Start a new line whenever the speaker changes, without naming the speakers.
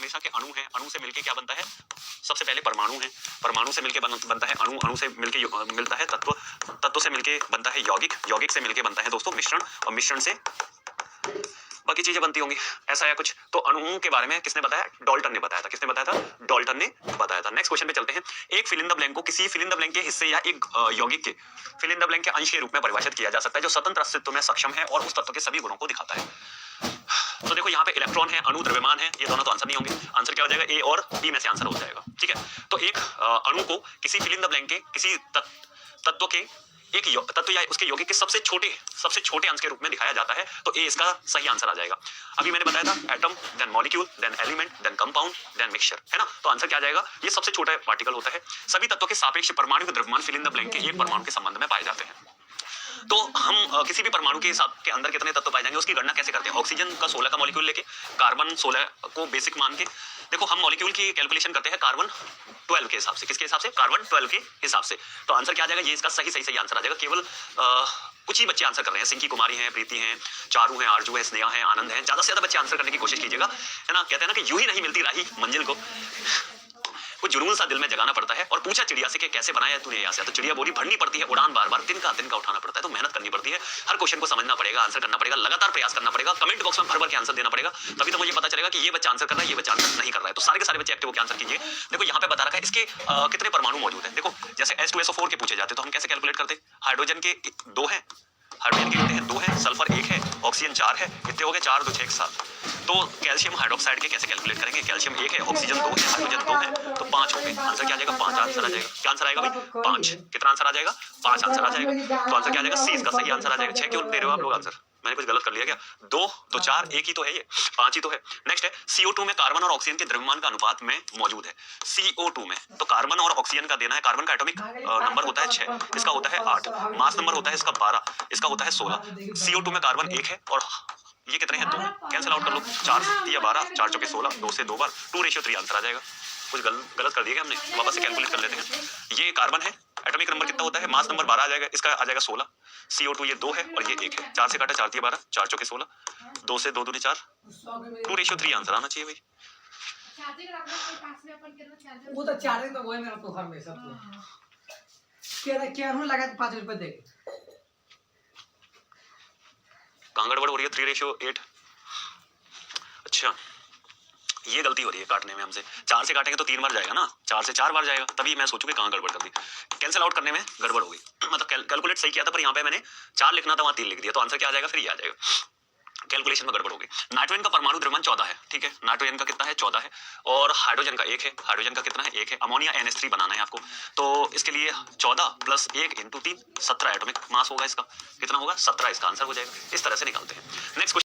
हमेशा कि अणु है, अणु से मिलके क्या बनता है, सबसे पहले परमाणु है, परमाणु से मिलके बनता है अणु, अणु से मिलके मिलता है तत्व, तत्व से मिलके बनता है यौगिक, यौगिक से मिलके बनता है दोस्तों मिश्रण, और मिश्रण से बाकी चीजें बनती होंगी, ऐसा है कुछ। तो अणुओं के बारे में किसने बताया, डाल्टन ने बताया था। किसने बताया था, डाल्टन ने बताया था। नेक्स्ट क्वेश्चन पे चलते हैं। एक फिल इन द ब्लैंक को किसी फिल इन द ब्लैंक के हिस्से या एक यौगिक के फिल इन द ब्लैंक के अंश के रूप में परिभाषित किया जा सकता है जो स्वतंत्र अस्तित्व में सक्षम है और उस तत्व के सभी गुणों को दिखाता है। तो देखो यहाँ पे इलेक्ट्रॉन है, अणु, द्रव्यमान है, ये दोनों तो आंसर नहीं होंगे। आंसर क्या हो जाएगा, ए और बी में से आंसर हो जाएगा। ठीक है, तो एक अणु को किसी फिल इन द ब्लैंक के किसी तत्व के एक तत्व या उसके यौगिक के सबसे छोटे अंश के रूप में दिखाया जाता है, तो ए इसका सही आंसर आ जाएगा। अभी मैंने बताया था atom, then molecule, then element, then compound, then mixture, है ना। तो आंसर क्या आ जाएगा, ये सबसे छोटा पार्टिकल होता है। सभी तत्वों के सापेक्ष परमाणु द्रव्यमान फिल इन द ब्लैंक के एक परमाणु के संबंध में पाए जाते हैं। तो हम किसी भी परमाणु के साथ के अंदर कितने तत्व पाए जाएंगे उसकी गणना कैसे करते हैं। ऑक्सीजन का 16 का मॉलिक्यूल लेके, कार्बन 16 को बेसिक मान के, देखो हम मॉलिक्यूल की कैलकुलेशन करते हैं कार्बन 12 के हिसाब से। किसके हिसाब से, कार्बन 12 के हिसाब से। तो आंसर क्या आ जाएगा, ये इसका सही आंसर आ जाएगा। केवल कुछ ही बच्चे आंसर कर रहे हैं, सिंकी कुमारी हैं, प्रीति हैं, चारू हैं, आरजू है, स्नेहा है, आनंद है। ज्यादा से ज्यादा बच्चे आंसर करने की कोशिश कीजिएगा, है ना। कहते हैं ना कि यूं ही नहीं मिलती राही मंजिल को, कुछ जुनून सा दिल में जगाना पड़ता है। और पूछा चिड़िया से कि कैसे बनाया तूने यहाँ से, तो चिड़िया बोली भरनी पड़ती है उड़ान, बार बार तिनका उठाना पड़ता है। तो मेहनत करनी पड़ती है, हर क्वेश्चन को समझना पड़ेगा, आंसर करना पड़ेगा, लगातार प्रयास करना पड़ेगा, कमेंट बॉक्स में भर के आंसर देना पड़ेगा, तभी तो मुझे पता चलेगा कि ये बच्चा आंसर कर रहा है, ये बच्चा आंसर नहीं कर रहा है। तो सारे के सारे बच्चे एक्टिव होकर आंसर कीजिए। देखो यहाँ पे बता रखा है इसके कितने परमाणु मौजूद है। देखो जैसे H2SO4 के पूछे जाते तो हम कैसे कैलकुलेट करते, हाइड्रोजन के 2 हैं, हाइड्रोजन के कितने हैं, 2 हैं, सल्फर 1 है, ऑक्सीजन 4 है, कितने हो गए 4 2 6 7। तो कैल्शियम हाइड्रोक्साइड के कैसे कैलकुलेट करेंगे, कैल्शियम 1 है, ऑक्सीजन 2 है, हाइड्रोजन 2 है, तो 5 हो गए। आंसर क्या आ जाएगा, 5 आंसर आ जाएगा। क्या आंसर आएगा भाई, 5। कितना आंसर आ जाएगा, 5 आंसर आ जाएगा। तो आंसर क्या आ जाएगा, सी इसका सही आंसर आ जाएगा। 6 क्यों दे रहे हो आप लोग आंसर, मैंने कुछ गलत कर लिया क्या, 2 तो 4, एक ही तो है, ये 5 ही तो है। नेक्स्ट है CO2 में कार्बन और ऑक्सीजन के द्रव्यमान का अनुपात में मौजूद है। CO2 में तो कार्बन और ऑक्सीजन का देना है, कार्बन का एटॉमिक नंबर होता है 6, इसका होता है 8, मास नंबर होता है इसका 12, इसका होता है 16। CO2 में कार्बन 1 है और ये कितने हैं, 2 हैं, कैंसिल आउट कर लो, 4 या 12, 4 चौके 16, 2 से 2 बार 2:3 आंसर आ जाएगा। कुछ गलत कर दिया क्या हमने, वापस से कैलकुलेट कर लेते हैं। ये कार्बन है, एटॉमिक नंबर कितना होता है, मास नंबर 12 आ जाएगा, इसका आ जाएगा 16। CO2 ये 2 है और ये 1 है, 4 से काटा 4 3 12, 4 चौके 16, 2 से 2 दूनी 4, 2:3 आंसर आना चाहिए भाई।
वो तो 4 दिन तो वो है मेरा तो हमेशा क्या हूं लगा 5 रुपए दे,
कहाँ गड़बड़ हो रही है, 3:8। अच्छा ये गलती हो रही है काटने में हमसे, 4 से काटेंगे तो 3 बार जाएगा ना, 4 से 4 बार जाएगा, तभी मैं सोचूं कि कहाँ गड़बड़ कर दी, कैंसिल आउट करने में गड़बड़ हो गई। मतलब कैलकुलेट सही किया था पर यहाँ पे मैंने 4 लिखना था, वहाँ 3 लिख दिया, तो आंसर क्या आ जाएगा, फिर ये आ जाएगा, कैलकुलेशन में गड़बड़ हो गई। नाइट्रोजन का परमाणु द्रव्यमान 14 है, ठीक है, नाइट्रोजन का कितना है 14 है, और हाइड्रोजन का 1 है, हाइड्रोजन का कितना है 1 है। अमोनिया NH3 बनाना है आपको, तो इसके लिए 14 + 1 × 3 17 एटॉमिक मास होगा इसका, कितना होगा 17, इसका आंसर हो जाएगा। इस तरह से निकालते हैं। Next question